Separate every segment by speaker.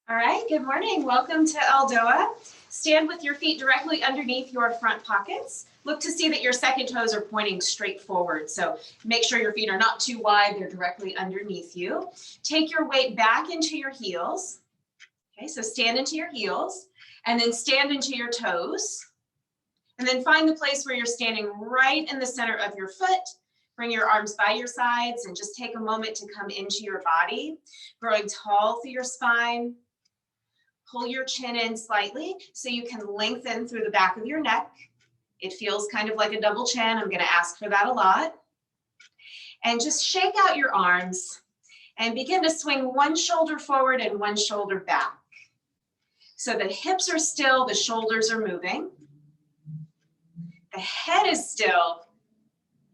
Speaker 1: All right, good morning. Welcome to ELDOA. Stand with your feet directly underneath your front pockets. Look to see that your second toes are pointing straight forward. So make sure your feet are not too wide, they're directly underneath you. Take your weight back into your heels. Okay, so stand into your heels and then stand into your toes. And then find the place where you're standing right in the center of your foot. Bring your arms by your sides and just take a moment to come into your body, growing tall through your spine. Pull your chin in slightly so you can lengthen through the back of your neck. It feels kind of like a double chin. I'm going to ask for that a lot. And just shake out your arms and begin to swing one shoulder forward and one shoulder back. So the hips are still, the shoulders are moving. The head is still,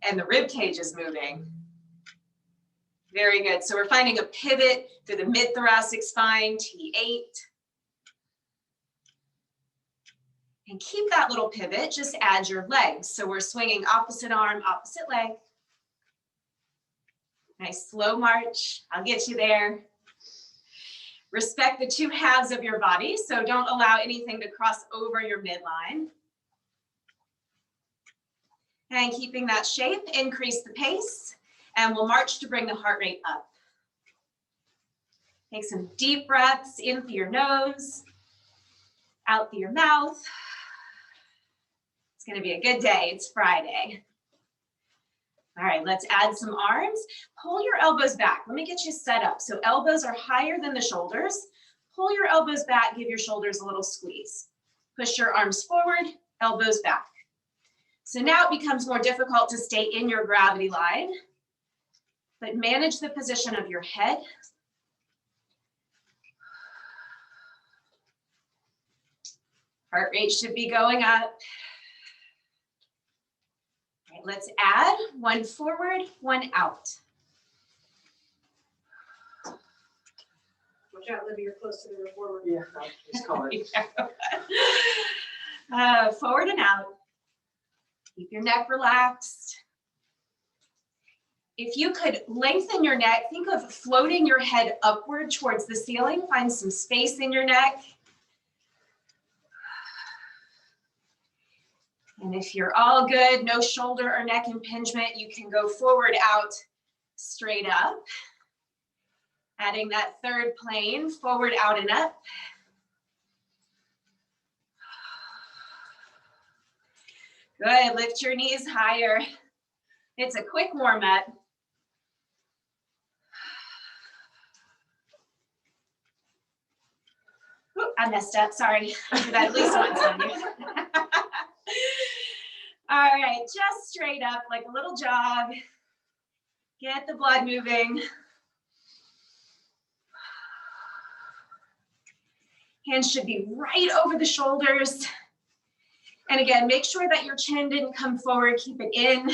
Speaker 1: and the rib cage is moving. Very good. So we're finding a pivot through the mid-thoracic spine, T8. And keep that little pivot, just add your legs. So we're swinging opposite arm, opposite leg. Nice slow march, I'll get you there. Respect the two halves of your body, so don't allow anything to cross over your midline. And keeping that shape, increase the pace, and we'll march to bring the heart rate up. Take some deep breaths in through your nose, out through your mouth. It's going to be a good day. It's Friday. All right, let's add some arms. Pull your elbows back. Let me get you set up. So elbows are higher than the shoulders. Pull your elbows back, give your shoulders a little squeeze. Push your arms forward, elbows back. So now it becomes more difficult to stay in your gravity line, but manage the position of your head. Heart rate should be going up. All right, let's add one forward, one out.
Speaker 2: Watch out, Libby, you're close to the reformer.
Speaker 3: Yeah, just call it.
Speaker 1: Forward and out. Keep your neck relaxed. If you could lengthen your neck, think of floating your head upward towards the ceiling. Find some space in your neck. And if you're all good, no shoulder or neck impingement, you can go forward, out, straight up. Adding that third plane, forward, out, and up. Good, lift your knees higher. It's a quick warm up. Ooh, I messed up, sorry. I did that at least once on you. All right, just straight up like a little jog. Get the blood moving. Hands should be right over the shoulders. And again, make sure that your chin didn't come forward, keep it in.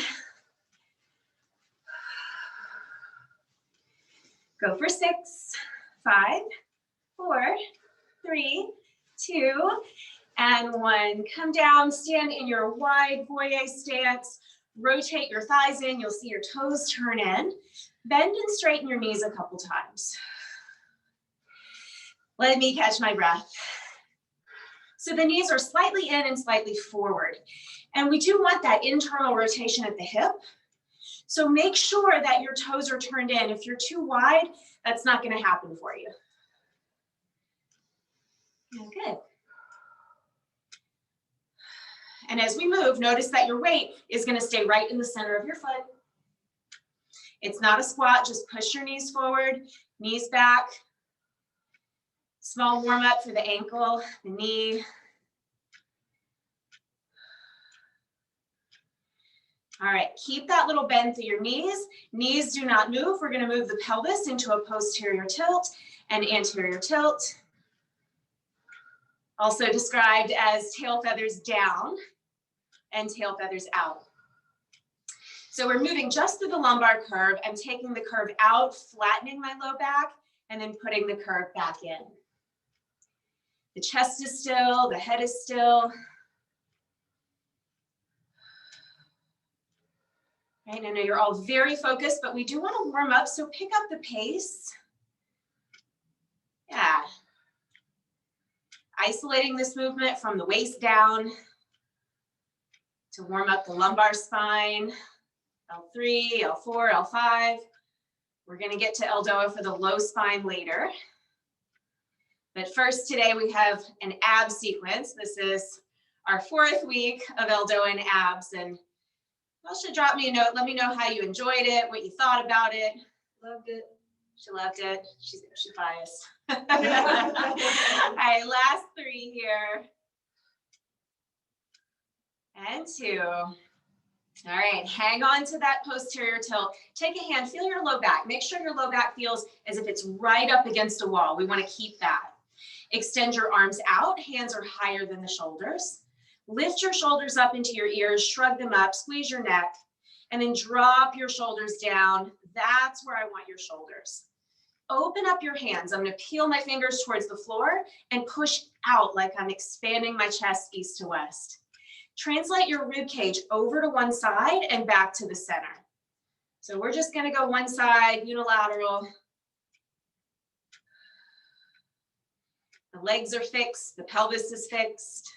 Speaker 1: Go for 6, 5, 4, 3, 2, and 1. Come down, stand in your wide voyeur stance. Rotate your thighs in, you'll see your toes turn in. Bend and straighten your knees a couple times. Let me catch my breath. So the knees are slightly in and slightly forward. And we do want that internal rotation at the hip. So make sure that your toes are turned in. If you're too wide, that's not going to happen for you. Good. And as we move, notice that your weight is going to stay right in the center of your foot. It's not a squat, just push your knees forward, knees back. Small warm up for the ankle, the knee. All right, keep that little bend through your knees. Knees do not move. We're going to move the pelvis into a posterior tilt and anterior tilt. Also described as tail feathers down and tail feathers out. So we're moving just through the lumbar curve. I'm taking the curve out, flattening my low back, and then putting the curve back in. The chest is still, the head is still. Right, I know you're all very focused, but we do want to warm up, so pick up the pace. Yeah. isolating this movement from the waist down to warm up the lumbar spine, L3, L4, L5. We're gonna get to ELDOA for the low spine later. But first today we have an ab sequence. This is our 4th week of ELDOA and abs, and y'all should drop me a note. Let me know how you enjoyed it, what you thought about it.
Speaker 2: Loved it.
Speaker 1: She loved it. She's biased. All right, last 3 here. And 2. All right, hang on to that posterior tilt. Take a hand, feel your low back. Make sure your low back feels as if it's right up against a wall. We want to keep that. Extend your arms out, hands are higher than the shoulders. Lift your shoulders up into your ears, shrug them up, squeeze your neck, and then drop your shoulders down. That's where I want your shoulders. Open up your hands. I'm going to peel my fingers towards the floor and push out like I'm expanding my chest east to west. Translate your rib cage over to one side and back to the center. So we're just going to go one side, unilateral. The legs are fixed, the pelvis is fixed.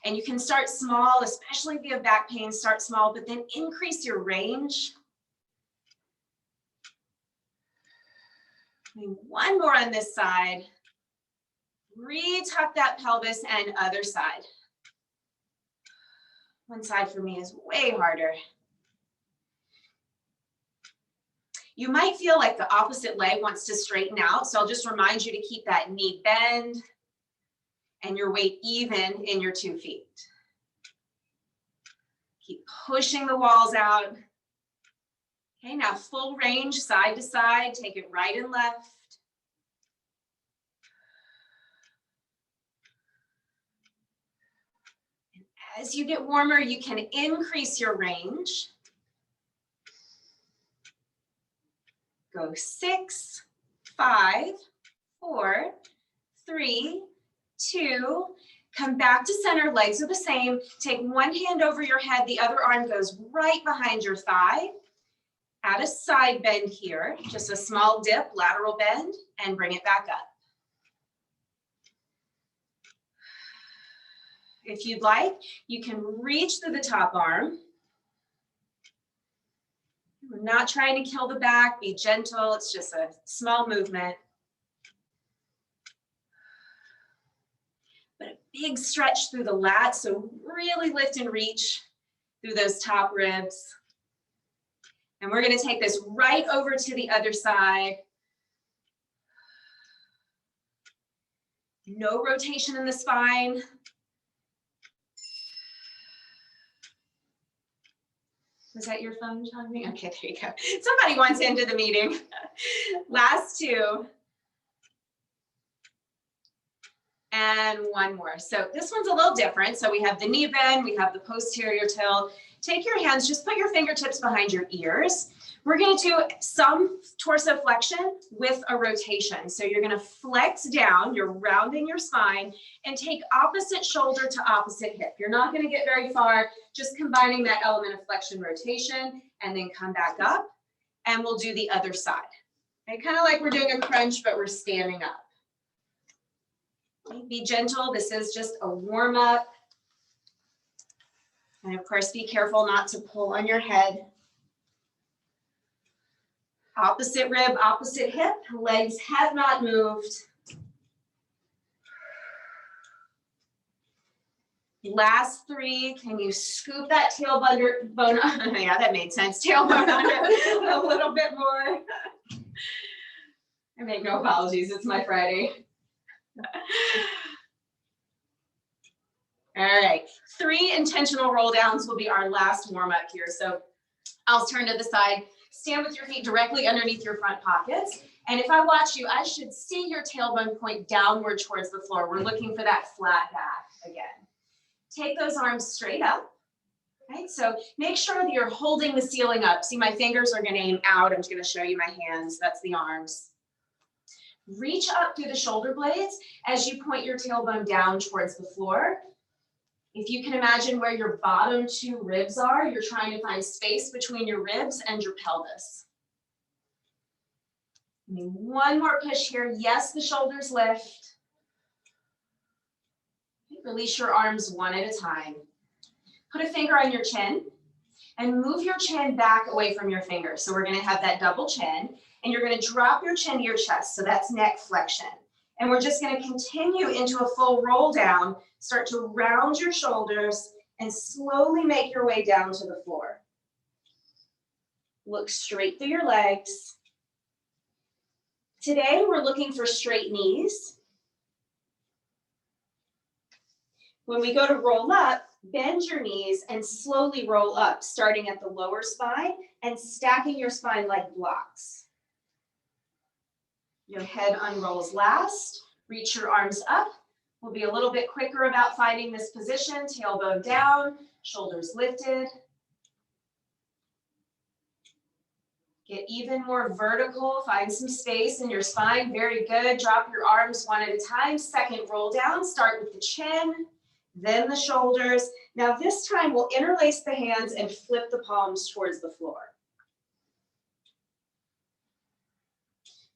Speaker 1: And you can start small, especially if you have back pain, start small, but then increase your range. One more on this side. Retuck that pelvis and other side. One side for me is way harder. You might feel like the opposite leg wants to straighten out, so I'll just remind you to keep that knee bend and your weight even in your 2 feet. Keep pushing the walls out. Okay, now full range, side to side, take it right and left. And as you get warmer, you can increase your range. Go 6, 5, 4, 3, 2, come back to center, legs are the same. Take one hand over your head, the other arm goes right behind your thigh. Add a side bend here, just a small dip, lateral bend, and bring it back up. If you'd like, you can reach through the top arm. We're not trying to kill the back, be gentle, it's just a small movement. But a big stretch through the lats, so really lift and reach through those top ribs. And we're gonna take this right over to the other side. No rotation in the spine. Was that your phone, Jonathan? Okay, there you go. Somebody wants into the meeting. Last 2. And one more. So this one's a little different. So we have the knee bend, we have the posterior tilt. Take your hands, just put your fingertips behind your ears. We're going to do some torso flexion with a rotation. So you're going to flex down, you're rounding your spine, and take opposite shoulder to opposite hip. You're not going to get very far, just combining that element of flexion rotation, and then come back up, and we'll do the other side. Okay, kind of like we're doing a crunch, but we're standing up. Okay, be gentle, this is just a warm up. And of course, be careful not to pull on your head. Opposite rib, opposite hip, legs have not moved. Last 3, can you scoop that tailbone, yeah, that made sense, tailbone under a little bit more. I make no apologies, it's my Friday. All right, 3 intentional roll downs will be our last warm up here. So I'll turn to the side, stand with your feet directly underneath your front pockets. And if I watch you, I should see your tailbone point downward towards the floor. We're looking for that flat back again. Take those arms straight up. Right, so make sure that you're holding the ceiling up. See, my fingers are gonna aim out. I'm just gonna show you my hands. That's the arms. Reach up through the shoulder blades as you point your tailbone down towards the floor. If you can imagine where your bottom 2 ribs are, you're trying to find space between your ribs and your pelvis. One more push here. Yes, the shoulders lift. Release your arms one at a time. Put a finger on your chin and move your chin back away from your fingers. So we're going to have that double chin, and you're going to drop your chin to your chest. So that's neck flexion. And we're just going to continue into a full roll down. Start to round your shoulders and slowly make your way down to the floor. Look straight through your legs. Today, we're looking for straight knees. When we go to roll up, bend your knees and slowly roll up, starting at the lower spine and stacking your spine like blocks. Your head unrolls last. Reach your arms up. We'll be a little bit quicker about finding this position. Tailbone down, shoulders lifted. Get even more vertical. Find some space in your spine. Very good. Drop your arms one at a time. Second roll down. Start with the chin, then the shoulders. Now this time we'll interlace the hands and flip the palms towards the floor.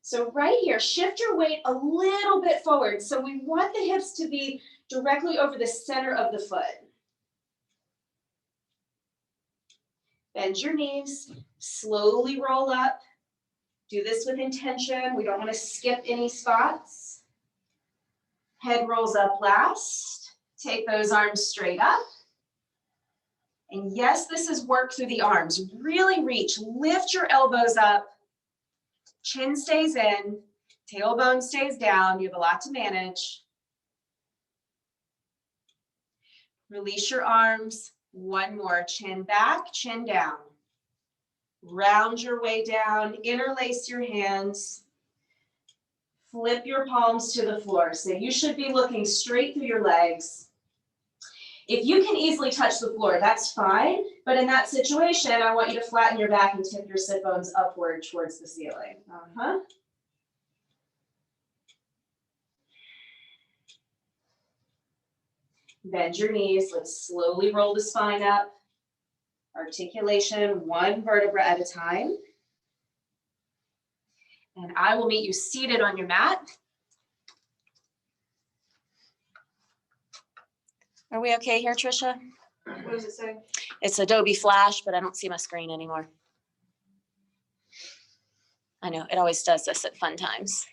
Speaker 1: So right here, shift your weight a little bit forward. So we want the hips to be directly over the center of the foot. Bend your knees, slowly roll up. Do this with intention. We don't want to skip any spots. Head rolls up last. Take those arms straight up. And yes, this is work through the arms. Really reach, lift your elbows up. Chin stays in, tailbone stays down. You have a lot to manage. Release your arms. One more, chin back, chin down. Round your way down, interlace your hands. Flip your palms to the floor. So you should be looking straight through your legs. If you can easily touch the floor, that's fine. But in that situation, I want you to flatten your back and tip your sit bones upward towards the ceiling. Bend your knees. Let's slowly roll the spine up. Articulation, one vertebra at a time. And I will meet you seated on your mat. Are we okay here, Trisha?
Speaker 2: What does it say?
Speaker 1: It's Adobe Flash, but I don't see my screen anymore. I know, it always does this at fun times.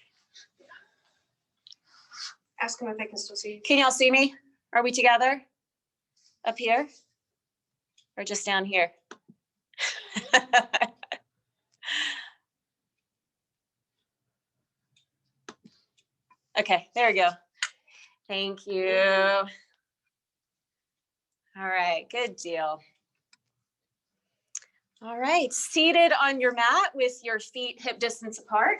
Speaker 2: Ask them if they can still see.
Speaker 1: Can y'all see me? Are we together? Up here? Or just down here? Okay, there we go. Thank you. All right, good deal. All right, seated on your mat with your feet hip distance apart.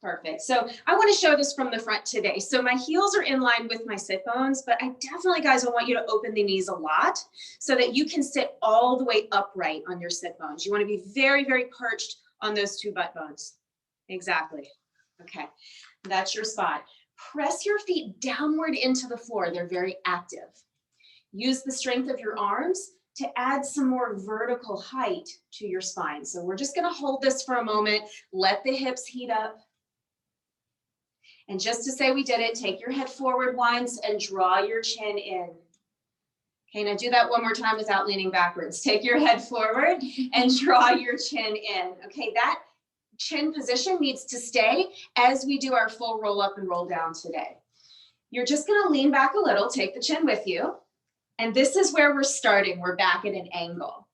Speaker 1: Perfect. So I want to show this from the front today. So my heels are in line with my sit bones, but I definitely, guys, I want you to open the knees a lot so that you can sit all the way upright on your sit bones. You want to be very, very perched on those two butt bones. Exactly. Okay, that's your spot. Press your feet downward into the floor. They're very active. Use the strength of your arms to add some more vertical height to your spine. So we're just going to hold this for a moment. Let the hips heat up. And just to say we did it, take your head forward once and draw your chin in. Okay, now do that one more time without leaning backwards. Take your head forward and draw your chin in. Okay, that chin position needs to stay as we do our full roll up and roll down today. You're just going to lean back a little, take the chin with you. And this is where we're starting. We're back at an angle.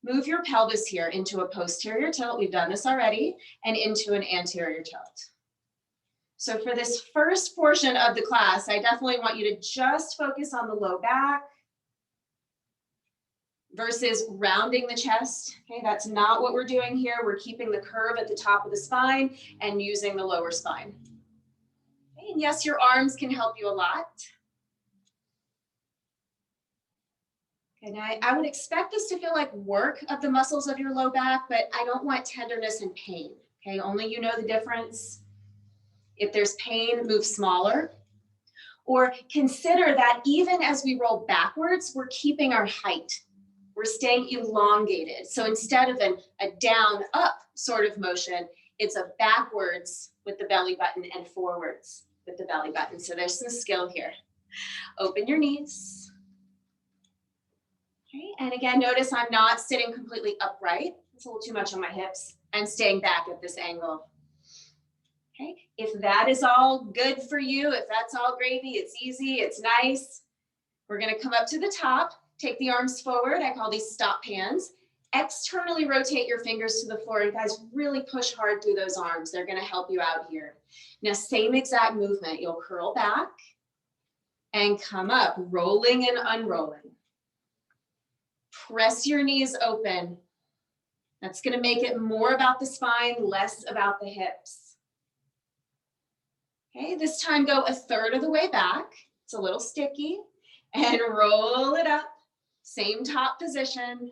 Speaker 1: Move your pelvis here into a posterior tilt. We've done this already, and into an anterior tilt. So for this first portion of the class, I definitely want you to just focus on the low back versus rounding the chest. Okay, that's not what we're doing here. We're keeping the curve at the top of the spine and using the lower spine. Okay, and yes, your arms can help you a lot. And I would expect this to feel like work of the muscles of your low back, but I don't want tenderness and pain. Okay, only you know the difference. If there's pain, move smaller. Or consider that even as we roll backwards, we're keeping our height. We're staying elongated. So instead of a down up sort of motion, it's a backwards with the belly button and forwards with the belly button. So there's some skill here. Open your knees. Okay, and again, notice I'm not sitting completely upright. It's a little too much on my hips. I'm staying back at this angle. Okay, if that is all good for you, if that's all gravy, it's easy, it's nice, we're gonna come up to the top, take the arms forward. I call these stop hands. Externally rotate your fingers to the floor, and guys, really push hard through those arms. They're gonna help you out here. Now, same exact movement. You'll curl back and come up, rolling and unrolling. Press your knees open. That's gonna make it more about the spine, less about the hips. Okay, this time go a third of the way back. It's a little sticky. And roll it up. Same top position.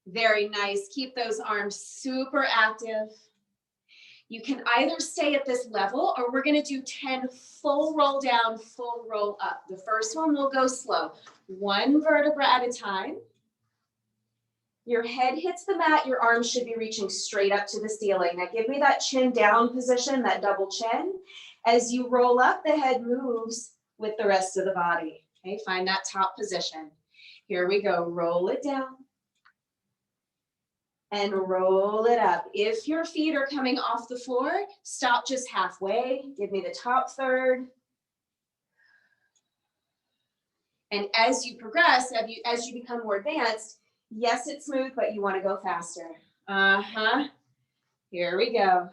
Speaker 1: Very nice. Keep those arms super active. You can either stay at this level, or we're gonna do 10 full roll down, full roll up. The first one will go slow. One vertebra at a time. Your head hits the mat, your arms should be reaching straight up to the ceiling. Now give me that chin down position, that double chin. As you roll up, the head moves with the rest of the body. Okay, find that top position. Here we go, roll it down. And roll it up. If your feet are coming off the floor, stop just halfway. Give me the top third. And as you progress, as you become more advanced, yes, it's smooth, but you want to go faster. Here we go.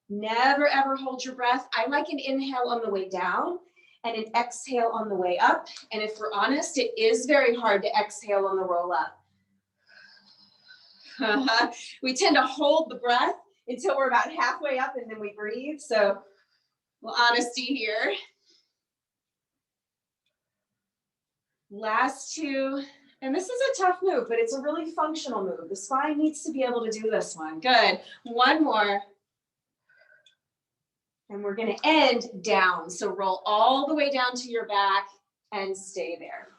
Speaker 1: Never ever hold your breath. I like an inhale on the way down and an exhale on the way up. And if we're honest, it is very hard to exhale on the roll up. We tend to hold the breath until we're about halfway up and then we breathe. So, well, honesty here. Last two. And this is a tough move, but it's a really functional move. The spine needs to be able to do this one. Good. One more. And we're going to end down. So roll all the way down to your back and stay there.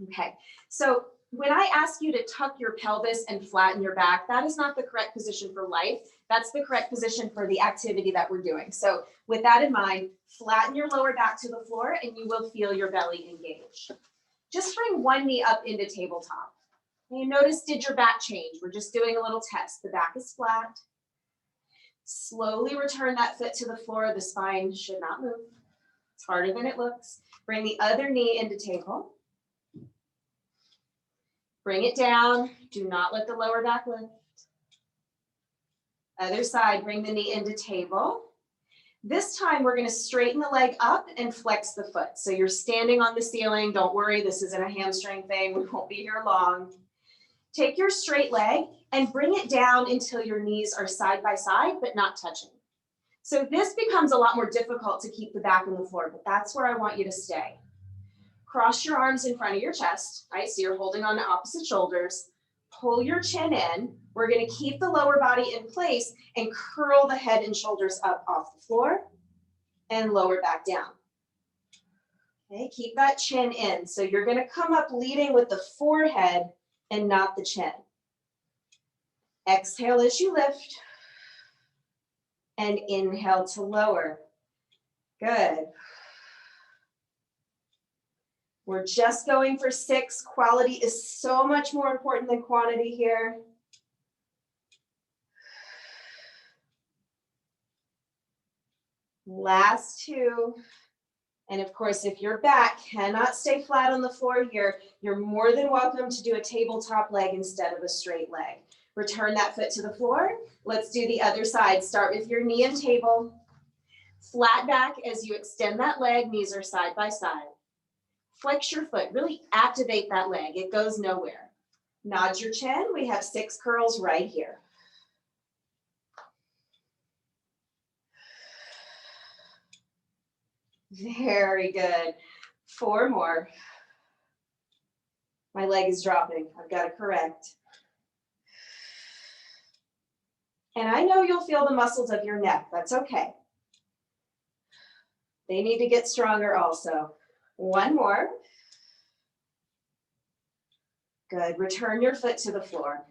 Speaker 1: Okay. So when I ask you to tuck your pelvis and flatten your back, that is not the correct position for life. That's the correct position for the activity that we're doing. So with that in mind, flatten your lower back to the floor and you will feel your belly engage. Just bring one knee up into tabletop. And you notice, did your back change? We're just doing a little test. The back is flat. Slowly return that foot to the floor. The spine should not move. It's harder than it looks. Bring the other knee into table. Bring it down. Do not let the lower back lift. Other side, bring the knee into table. This time we're going to straighten the leg up and flex the foot. So you're standing on the ceiling. Don't worry, this isn't a hamstring thing. We won't be here long. Take your straight leg and bring it down until your knees are side by side, but not touching. So this becomes a lot more difficult to keep the back on the floor, but that's where I want you to stay. Cross your arms in front of your chest, right? So you're holding on to opposite shoulders. Pull your chin in. We're going to keep the lower body in place and curl the head and shoulders up off the floor and lower back down. Okay, keep that chin in. So you're going to come up leading with the forehead and not the chin. Exhale as you lift and inhale to lower. Good. We're just going for 6. Quality is so much more important than quantity here. Last 2. And of course, if your back cannot stay flat on the floor here, you're more than welcome to do a tabletop leg instead of a straight leg. Return that foot to the floor. Let's do the other side. Start with your knee and table. Flat back as you extend that leg, knees are side by side. Flex your foot, really activate that leg. It goes nowhere. Nod your chin. We have 6 curls right here. Very good. 4 more. My leg is dropping. I've got to correct. And I know you'll feel the muscles of your neck. That's okay. They need to get stronger also. 1 more. Good. Return your foot to the floor.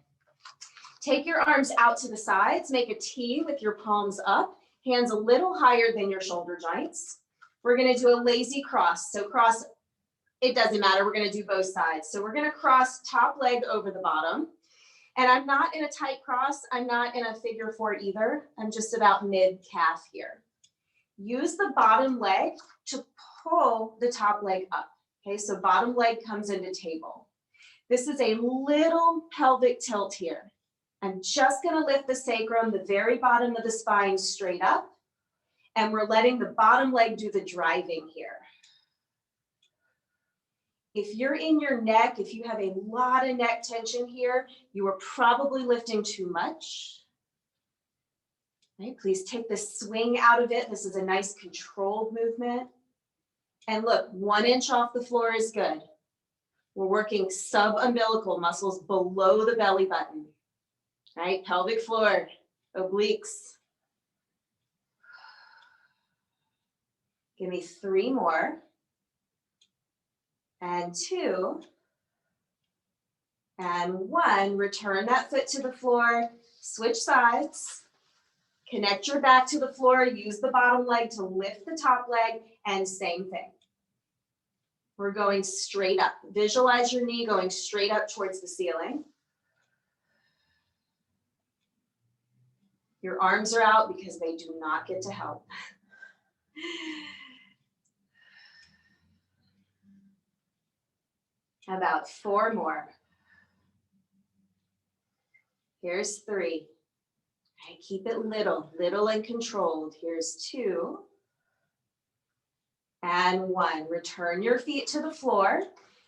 Speaker 1: Take your arms out to the sides. Make a T with your palms up, hands a little higher than your shoulder joints. We're going to do a lazy cross. So cross, it doesn't matter. We're going to do both sides. So we're going to cross top leg over the bottom. And I'm not in a tight cross. I'm not in a figure four either. I'm just about mid calf here. Use the bottom leg to pull the top leg up. Okay, so bottom leg comes into table. This is a little pelvic tilt here. I'm just going to lift the sacrum, the very bottom of the spine straight up. And we're letting the bottom leg do the driving here. If you're in your neck, if you have a lot of neck tension here, you are probably lifting too much. Right? Please take the swing out of it. This is a nice controlled movement. And look, 1 inch off the floor is good. We're working sub-umbilical muscles below the belly button. Right? Pelvic floor, obliques. Give me 3 more. And 2. And 1. Return that foot to the floor. Switch sides. Connect your back to the floor. Use the bottom leg to lift the top leg. And same thing. We're going straight up. Visualize your knee going straight up towards the ceiling. Your arms are out because they do not get to help. About 4 more. Here's 3. Okay, keep it little and controlled. Here's 2. And 1. Return your feet to the floor.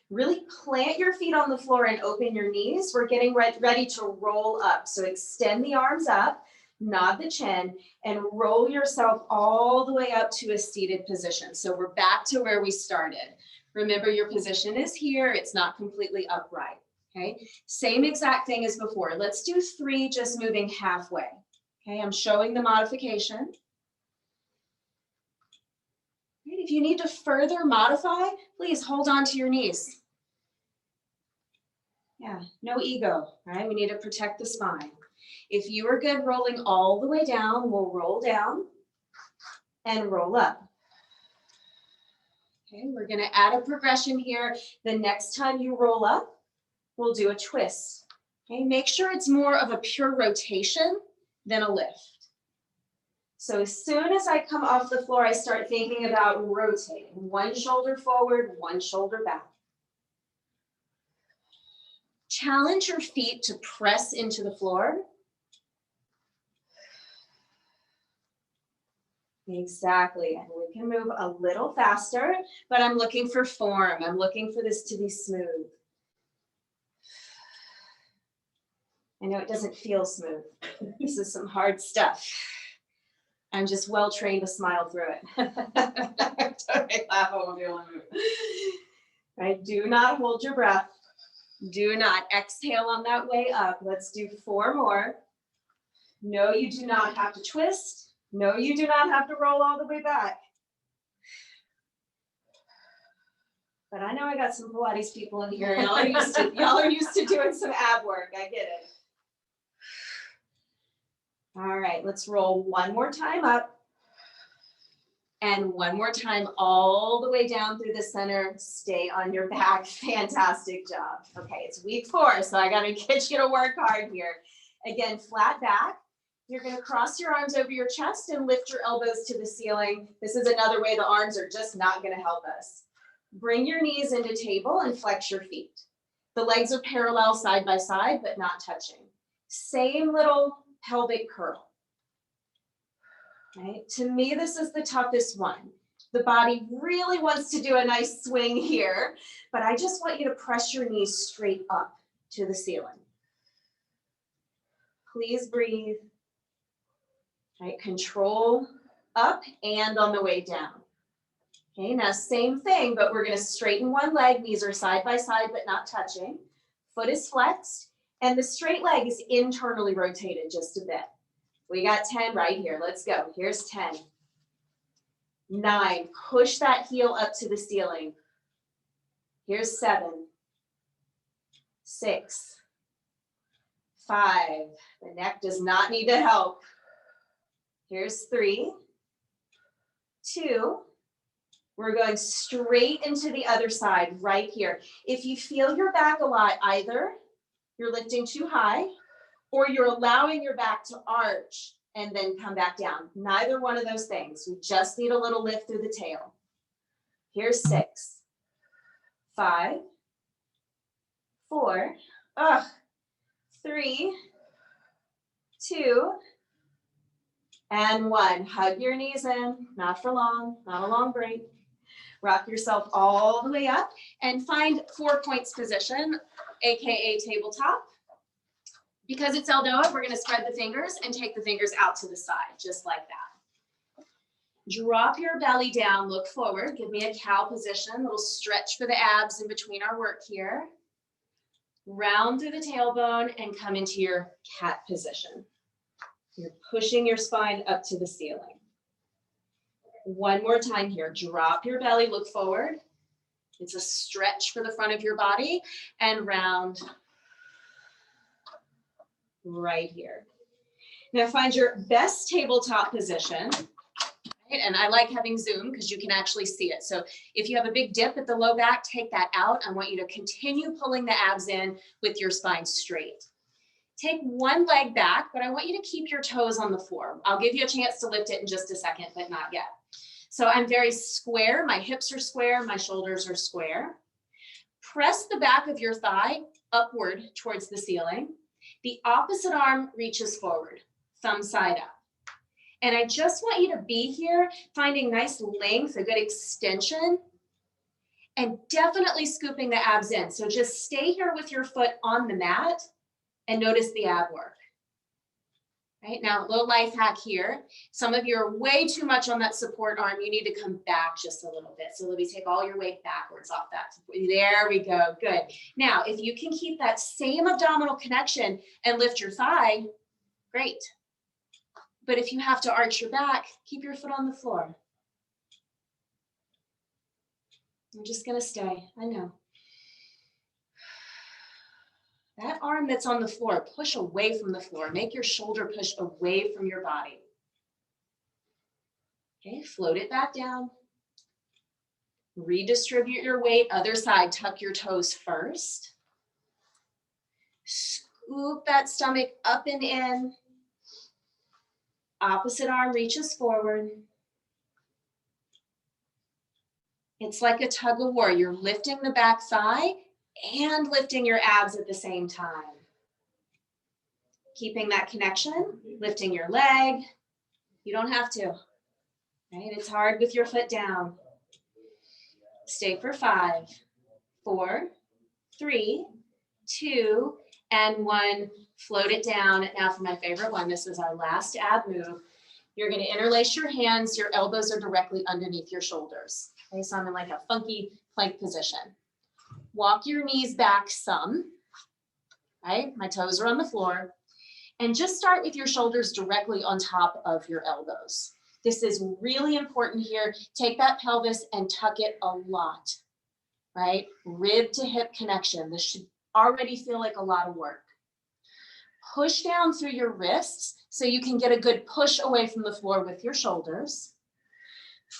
Speaker 1: Really plant your feet on the floor and open your knees. We're getting ready to roll up. So extend the arms up, nod the chin, and roll yourself all the way up to a seated position. So we're back to where we started. Remember, your position is here. It's not completely upright. Okay, same exact thing as before. Let's do 3, just moving halfway. Okay, I'm showing the modification. Right, if you need to further modify, please hold on to your knees. Yeah, no ego, right? We need to protect the spine. If you are good rolling all the way down, we'll roll down and roll up. Okay, we're going to add a progression here. The next time you roll up, we'll do a twist. Okay, make sure it's more of a pure rotation than a lift. So as soon as I come off the floor, I start thinking about rotating. 1 shoulder forward, 1 shoulder back. Challenge your feet to press into the floor. Exactly, and we can move a little faster, but I'm looking for form. I'm looking for this to be smooth. I know it doesn't feel smooth. This is some hard stuff. I'm just well trained to smile through it. Don't make laugh, I won't be able to move. Right, do not hold your breath. Do not exhale on that way up. Let's do 4 more. No, you do not have to twist. No, you do not have to roll all the way back. But I know I got some Pilates people in here. Y'all are used to doing some ab work. I get it. All right, let's roll 1 more time up. And 1 more time all the way down through the center. Stay on your back. Fantastic job. Okay, it's week 4, so I got to get you to work hard here. Again, flat back. You're going to cross your arms over your chest and lift your elbows to the ceiling. This is another way the arms are just not going to help us. Bring your knees into table and flex your feet. The legs are parallel side by side, but not touching. Same little pelvic curl. Right? To me, this is the toughest one. The body really wants to do a nice swing here, but I just want you to press your knees straight up to the ceiling. Please breathe. Right, control up and on the way down. Okay, now same thing, but we're going to straighten one leg. Knees are side by side, but not touching. Foot is flexed, and the straight leg is internally rotated just a bit. We got 10 right here. Let's go. Here's 10. 9. Push that heel up to the ceiling. Here's 7. 6, 5. The neck does not need to help. Here's 3, 2. We're going straight into the other side right here. If you feel your back a lot, either you're lifting too high or you're allowing your back to arch and then come back down. Neither one of those things. We just need a little lift through the tail. Here's 6, 5, 4, 3, 2, and 1. Hug your knees in, not for long, not a long break. Rock yourself all the way up and find 4 points position, AKA tabletop. Because it's ELDOA, we're gonna spread the fingers and take the fingers out to the side, just like that. Drop your belly down, look forward, give me a cow position, little stretch for the abs in between our work here. Round through the tailbone and come into your cat position. You're pushing your spine up to the ceiling. One more time here, drop your belly, look forward. It's a stretch for the front of your body and round right here. Now find your best tabletop position. Right? And I like having Zoom because you can actually see it. So if you have a big dip at the low back, take that out. I want you to continue pulling the abs in with your spine straight. Take one leg back, but I want you to keep your toes on the floor. I'll give you a chance to lift it in just a second, but not yet. So I'm very square. My hips are square. My shoulders are square. Press the back of your thigh upward towards the ceiling. The opposite arm reaches forward, thumb side up. And I just want you to be here, finding nice length, a good extension, and definitely scooping the abs in. So just stay here with your foot on the mat and notice the ab work. Right now, a little life hack here. Some of you are way too much on that support arm. You need to come back just a little bit. So let me take all your weight backwards off that. There we go, good. Now, if you can keep that same abdominal connection and lift your thigh, great. But if you have to arch your back, keep your foot on the floor. I'm just gonna stay, I know. That arm that's on the floor, push away from the floor. Make your shoulder push away from your body. Okay, float it back down. Redistribute your weight, other side, tuck your toes first. Scoop that stomach up and in. Opposite arm reaches forward. It's like a tug of war. You're lifting the back thigh and lifting your abs at the same time. Keeping that connection, lifting your leg. You don't have to, right? It's hard with your foot down. Stay for 5, 4, 3, 2, and 1. Float it down. Now for my favorite one, this is our last ab move. You're gonna interlace your hands. Your elbows are directly underneath your shoulders. Okay, so I'm in like a funky plank position. Walk your knees back some, right? My toes are on the floor. And just start with your shoulders directly on top of your elbows. This is really important here. Take that pelvis and tuck it a lot, right? Rib to hip connection. This should already feel like a lot of work. Push down through your wrists so you can get a good push away from the floor with your shoulders.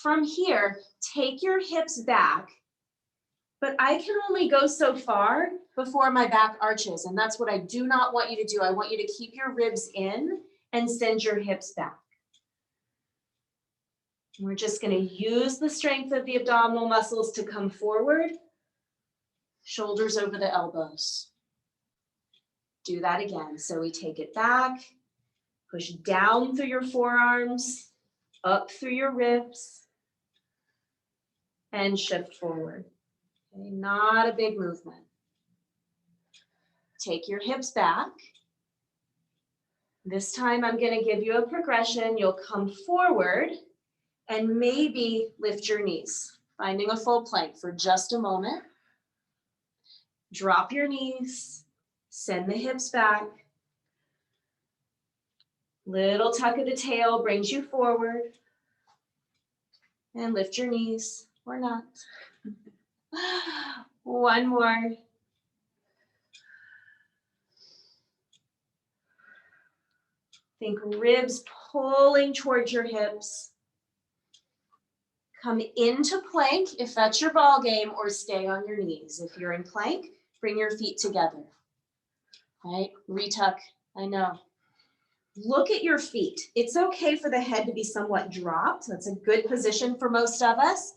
Speaker 1: From here, take your hips back, but I can only go so far before my back arches, and that's what I do not want you to do. I want you to keep your ribs in and send your hips back. We're just going to use the strength of the abdominal muscles to come forward, shoulders over the elbows. Do that again. So we take it back, push down through your forearms, up through your ribs, and shift forward. Okay, not a big movement. Take your hips back. This time I'm going to give you a progression. You'll come forward and maybe lift your knees, finding a full plank for just a moment. Drop your knees, send the hips back. Little tuck of the tail brings you forward. And lift your knees, or not. One more. Think ribs pulling towards your hips. Come into plank if that's your ball game, or stay on your knees. If you're in plank, bring your feet together. Right? Retuck, I know. Look at your feet. It's okay for the head to be somewhat dropped. That's a good position for most of us.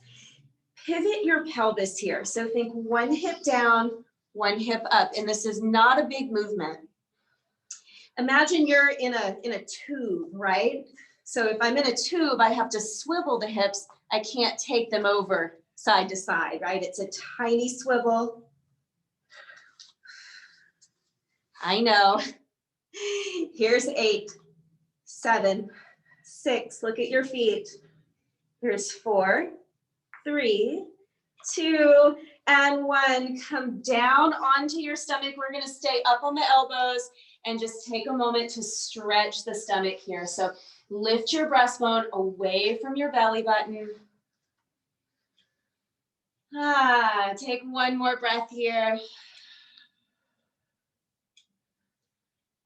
Speaker 1: Pivot your pelvis here. So think one hip down, one hip up, and this is not a big movement. Imagine you're in a tube, right? So if I'm in a tube, I have to swivel the hips. I can't take them over side to side, right? It's a tiny swivel. I know. Here's 8, 7, 6. Look at your feet. Here's 4, 3, 2, and 1. Come down onto your stomach. We're going to stay up on the elbows and just take a moment to stretch the stomach here. So lift your breastbone away from your belly button. Take one more breath here.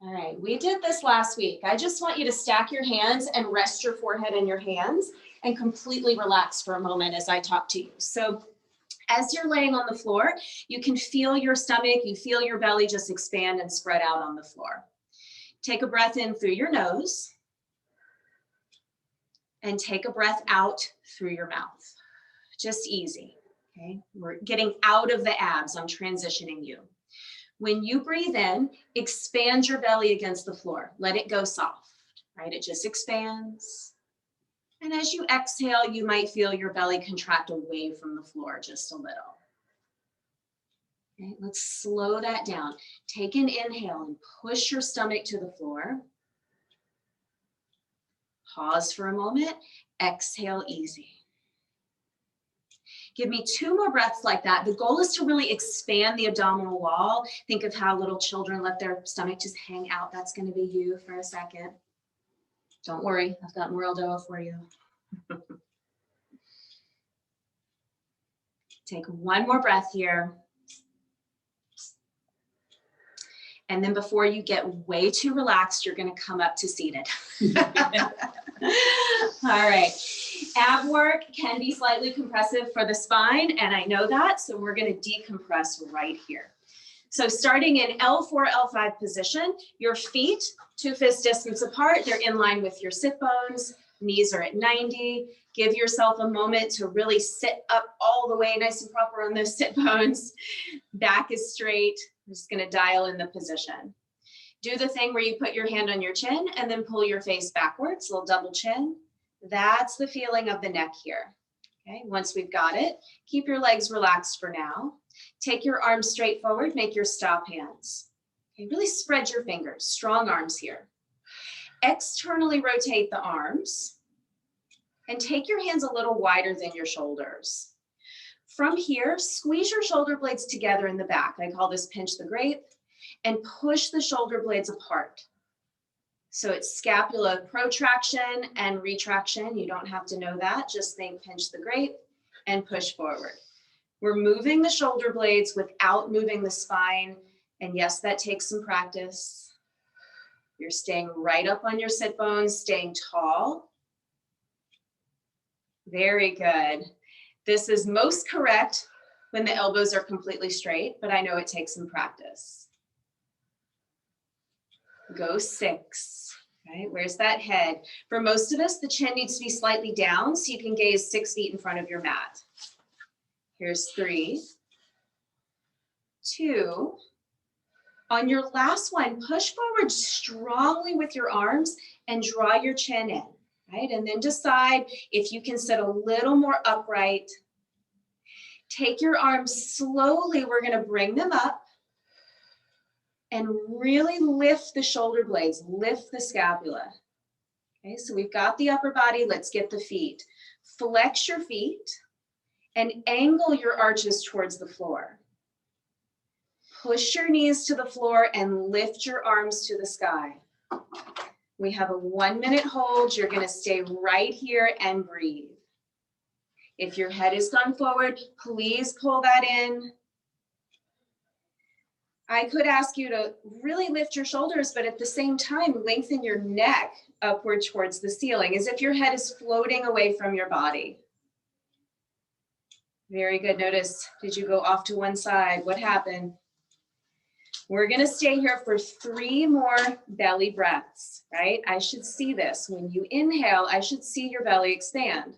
Speaker 1: All right, we did this last week. I just want you to stack your hands and rest your forehead in your hands and completely relax for a moment as I talk to you. So as you're laying on the floor, you can feel your stomach, you feel your belly just expand and spread out on the floor. Take a breath in through your nose and take a breath out through your mouth. Just easy, okay? We're getting out of the abs. I'm transitioning you. When you breathe in, expand your belly against the floor. Let it go soft, right? It just expands. And as you exhale, you might feel your belly contract away from the floor just a little. Okay, let's slow that down. Take an inhale and push your stomach to the floor. Pause for a moment. Exhale easy. Give me 2 more breaths like that. The goal is to really expand the abdominal wall. Think of how little children let their stomach just hang out. That's going to be you for a second. Don't worry, I've got more ELDOA for you. Take one more breath here. And then before you get way too relaxed, you're going to come up to seated. All right. Ab work can be slightly compressive for the spine, and I know that, so we're going to decompress right here. So starting in L4, L5 position, your feet 2 fist distance apart, they're in line with your sit bones, knees are at 90. Give yourself a moment to really sit up all the way nice and proper on those sit bones. Back is straight. I'm just going to dial in the position. Do the thing where you put your hand on your chin and then pull your face backwards, a little double chin. That's the feeling of the neck here. Okay, once we've got it, keep your legs relaxed for now. Take your arms straight forward, make your stop hands. Okay, really spread your fingers, strong arms here. Externally rotate the arms and take your hands a little wider than your shoulders. From here, squeeze your shoulder blades together in the back. I call this pinch the grape, and push the shoulder blades apart. So it's scapula protraction and retraction. You don't have to know that. Just think pinch the grape and push forward. We're moving the shoulder blades without moving the spine. And yes, that takes some practice. You're staying right up on your sit bones, staying tall. Very good. This is most correct when the elbows are completely straight, but I know it takes some practice. Go 6. Right, where's that head? For most of us, the chin needs to be slightly down so you can gaze 6 feet in front of your mat. Here's 3, 2. On your last one, push forward strongly with your arms and draw your chin in, right? And then decide if you can sit a little more upright. Take your arms slowly. We're going to bring them up. And really lift the shoulder blades, lift the scapula. Okay, so we've got the upper body, let's get the feet. Flex your feet and angle your arches towards the floor. Push your knees to the floor and lift your arms to the sky. We have a 1-minute hold. You're gonna stay right here and breathe. If your head has gone forward, please pull that in. I could ask you to really lift your shoulders, but at the same time, lengthen your neck upward towards the ceiling, as if your head is floating away from your body. Very good. Notice, did you go off to one side? What happened? We're going to stay here for 3 more belly breaths, right? I should see this. When you inhale, I should see your belly expand.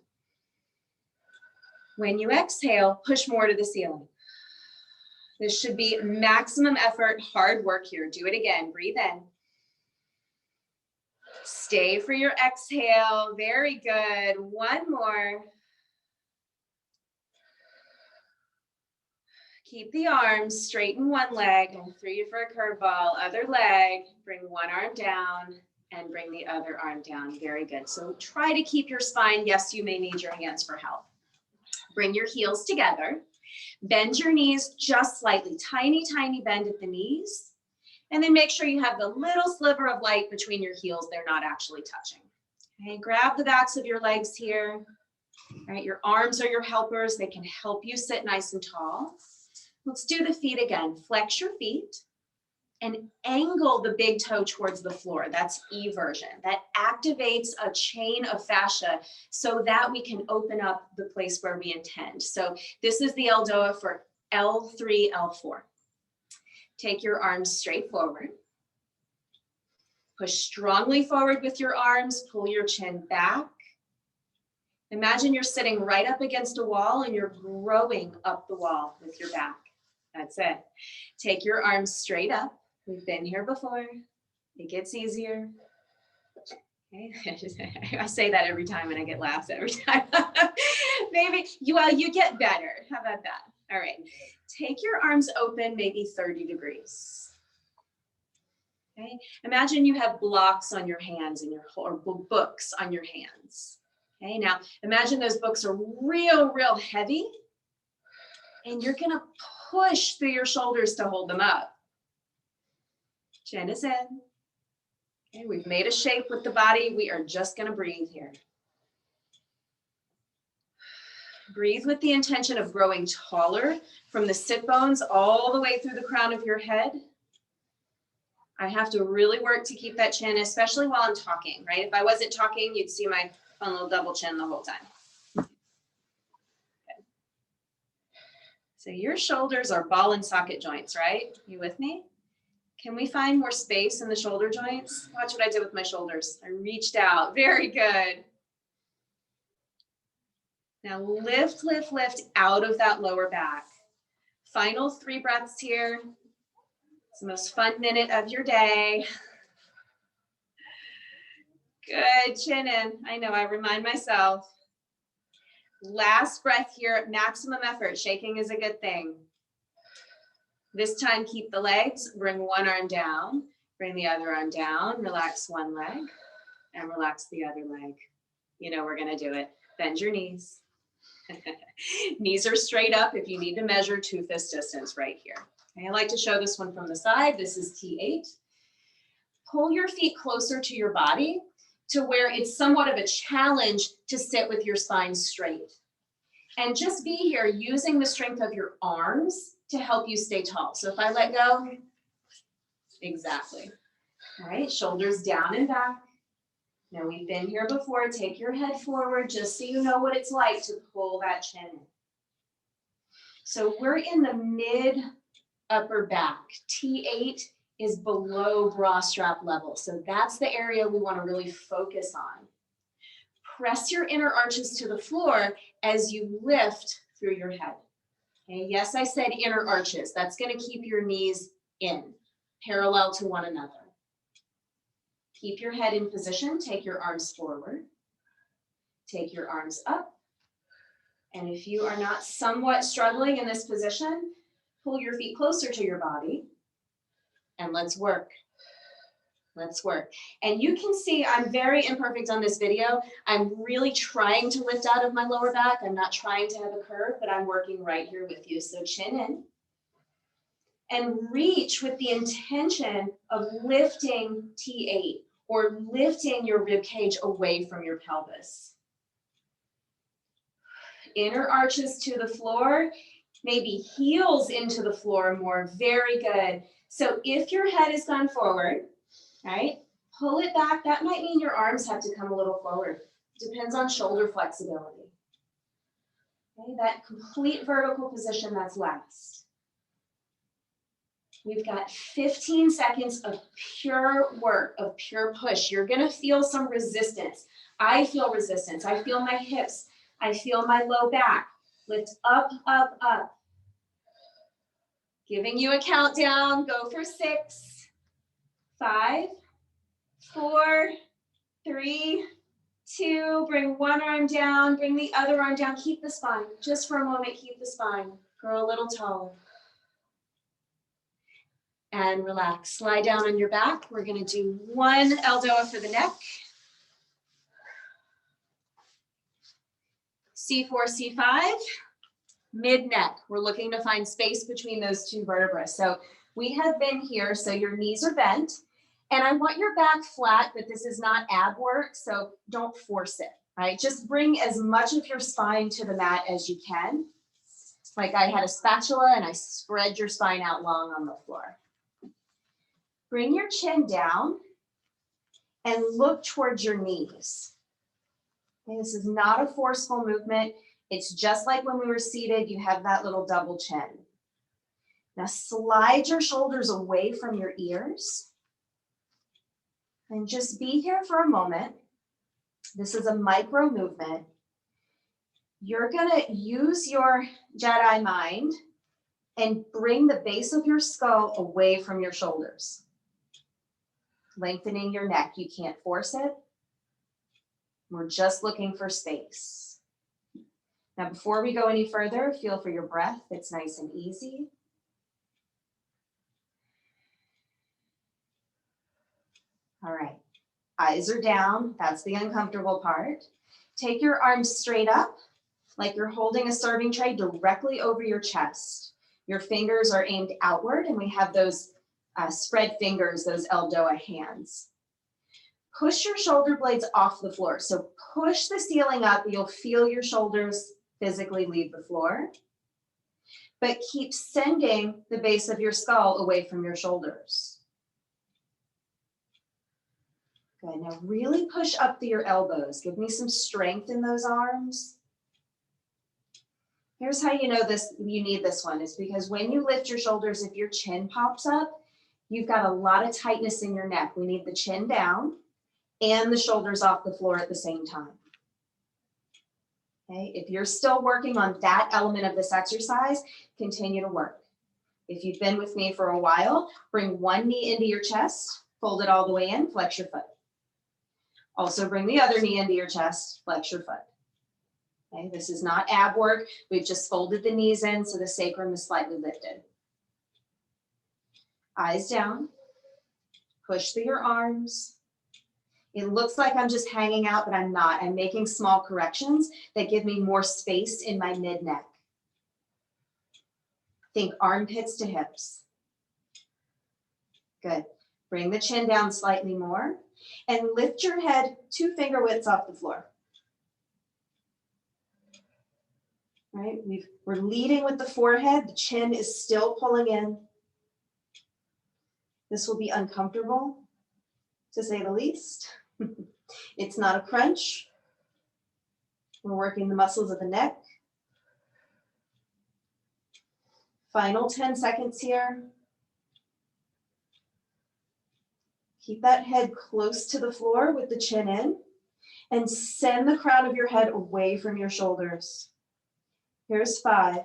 Speaker 1: When you exhale, push more to the ceiling. This should be maximum effort, hard work here. Do it again. Breathe in. Stay for your exhale. Very good. One more. Keep the arms, straighten one leg. I threw you for a curveball. Other leg, bring one arm down and bring the other arm down. Very good. So try to keep your spine. Yes, you may need your hands for help. Bring your heels together. Bend your knees just slightly. Tiny, tiny bend at the knees. And then make sure you have the little sliver of light between your heels. They're not actually touching. Okay, grab the backs of your legs here. All right, your arms are your helpers. They can help you sit nice and tall. Let's do the feet again. Flex your feet and angle the big toe towards the floor. That's eversion. That activates a chain of fascia so that we can open up the place where we intend. So this is the ELDOA for L3, L4. Take your arms straight forward. Push strongly forward with your arms. Pull your chin back. Imagine you're sitting right up against a wall and you're growing up the wall with your back. That's it. Take your arms straight up. We've been here before. It gets easier. Okay. I say that every time and I get laughs every time. Maybe you get better. How about that? All right. Take your arms open, maybe 30 degrees. Okay. Imagine you have blocks on your hands and or books on your hands. Okay. Now imagine those books are real, real heavy, and you're gonna push through your shoulders to hold them up. Chin is in. Okay, we've made a shape with the body. We are just gonna breathe here. Breathe with the intention of growing taller from the sit bones all the way through the crown of your head. I have to really work to keep that chin, especially while I'm talking, right? If I wasn't talking, you'd see my fun little double chin the whole time. Okay. So your shoulders are ball and socket joints, right? You with me? Can we find more space in the shoulder joints? Watch what I did with my shoulders. I reached out. Very good. Now lift, lift, lift out of that lower back. Final 3 breaths here. It's the most fun minute of your day. Good, chin in. I know, I remind myself. Last breath here, maximum effort. Shaking is a good thing. This time, keep the legs. Bring one arm down. Bring the other arm down. Relax one leg and relax the other leg. You know we're going to do it. Bend your knees. Knees are straight up if you need to measure 2 fist distance right here. Okay, I like to show this one from the side. This is T8. Pull your feet closer to your body to where it's somewhat of a challenge to sit with your spine straight. And just be here using the strength of your arms to help you stay tall. So if I let go, exactly. All right, shoulders down and back. Now we've been here before. Take your head forward just so you know what it's like to pull that chin in. So we're in the mid upper back. T8 is below bra strap level. So that's the area we want to really focus on. Press your inner arches to the floor as you lift through your head. Okay, yes, I said inner arches. That's going to keep your knees in, parallel to one another. Keep your head in position. Take your arms forward. Take your arms up. And if you are not somewhat struggling in this position, pull your feet closer to your body and let's work. Let's work. And you can see I'm very imperfect on this video. I'm really trying to lift out of my lower back. I'm not trying to have a curve, but I'm working right here with you. So chin in and reach with the intention of lifting T8 or lifting your rib cage away from your pelvis. Inner arches to the floor. maybe heels into the floor more. Very good. So if your head has gone forward, right, pull it back. That might mean your arms have to come a little forward. Depends on shoulder flexibility. Okay, that complete vertical position, that's last. We've got 15 seconds of pure work, of pure push. You're gonna feel some resistance. I feel resistance. I feel my hips. I feel my low back. Lift up, up, up. Giving you a countdown. Go for 6, 5, 4, 3, 2. Bring one arm down. Bring the other arm down. Keep the spine. Just for a moment, keep the spine. Grow a little taller. And relax. Slide down on your back. We're going to do one ELDOA for the neck. C4, C5. Mid-neck. We're looking to find space between those two vertebrae. So we have been here, so your knees are bent, and I want your back flat, but this is not ab work, so don't force it, right? Just bring as much of your spine to the mat as you can. Like I had a spatula and I spread your spine out long on the floor. Bring your chin down and look towards your knees. Okay, this is not a forceful movement. It's just like when we were seated, you have that little double chin. Now slide your shoulders away from your ears and just be here for a moment. This is a micro movement. You're gonna use your Jedi mind and bring the base of your skull away from your shoulders. Lengthening your neck, you can't force it. We're just looking for space. Now, before we go any further, feel for your breath. It's nice and easy. All right, eyes are down. That's the uncomfortable part. Take your arms straight up, like you're holding a serving tray directly over your chest. Your fingers are aimed outward, and we have those spread fingers, those ELDOA hands. Push your shoulder blades off the floor. So push the ceiling up. You'll feel your shoulders physically leave the floor, but keep sending the base of your skull away from your shoulders. Good, now really push up through your elbows. Give me some strength in those arms. Here's how you know this, you need this one, is because when you lift your shoulders, if your chin pops up, you've got a lot of tightness in your neck. We need the chin down and the shoulders off the floor at the same time. Okay, if you're still working on that element of this exercise, continue to work. If you've been with me for a while, bring one knee into your chest, fold it all the way in, flex your foot. Also bring the other knee into your chest, flex your foot. Okay, this is not ab work. We've just folded the knees in so the sacrum is slightly lifted. Eyes down, push through your arms. It looks like I'm just hanging out, but I'm not. I'm making small corrections that give me more space in my mid-neck. Think armpits to hips. Good. Bring the chin down slightly more and lift your head 2 finger widths off the floor. Right? We're leading with the forehead. The chin is still pulling in. This will be uncomfortable, to say the least. It's not a crunch. We're working the muscles of the neck. Final 10 seconds here. Keep that head close to the floor with the chin in and send the crown of your head away from your shoulders. Here's 5,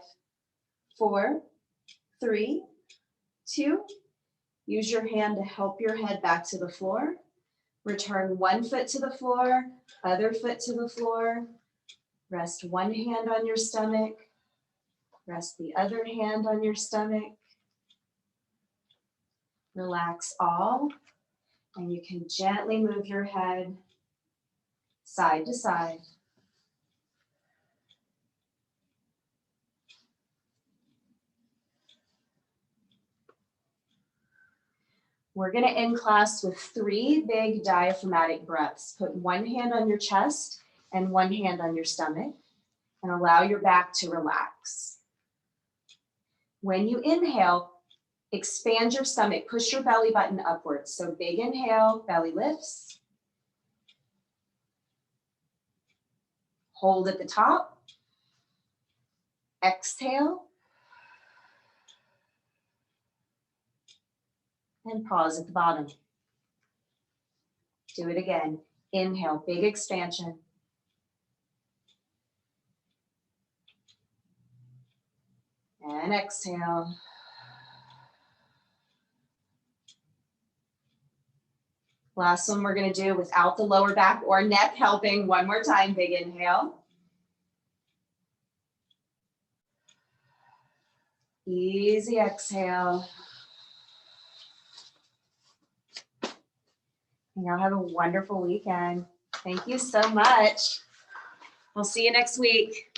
Speaker 1: 4, 3, 2. Use your hand to help your head back to the floor. Return one foot to the floor, other foot to the floor. Rest one hand on your stomach. Rest the other hand on your stomach. Relax all, and you can gently move your head side to side. We're going to end class with 3 big diaphragmatic breaths. Put one hand on your chest and one hand on your stomach and allow your back to relax. When you inhale, expand your stomach, push your belly button upwards. So big inhale, belly lifts. Hold at the top. Exhale. And pause at the bottom. Do it again. Inhale, big expansion. And exhale. Last one we're going to do without the lower back or neck helping. One more time, big inhale. Easy exhale. And y'all have a wonderful weekend. Thank you so much. We'll see you next week.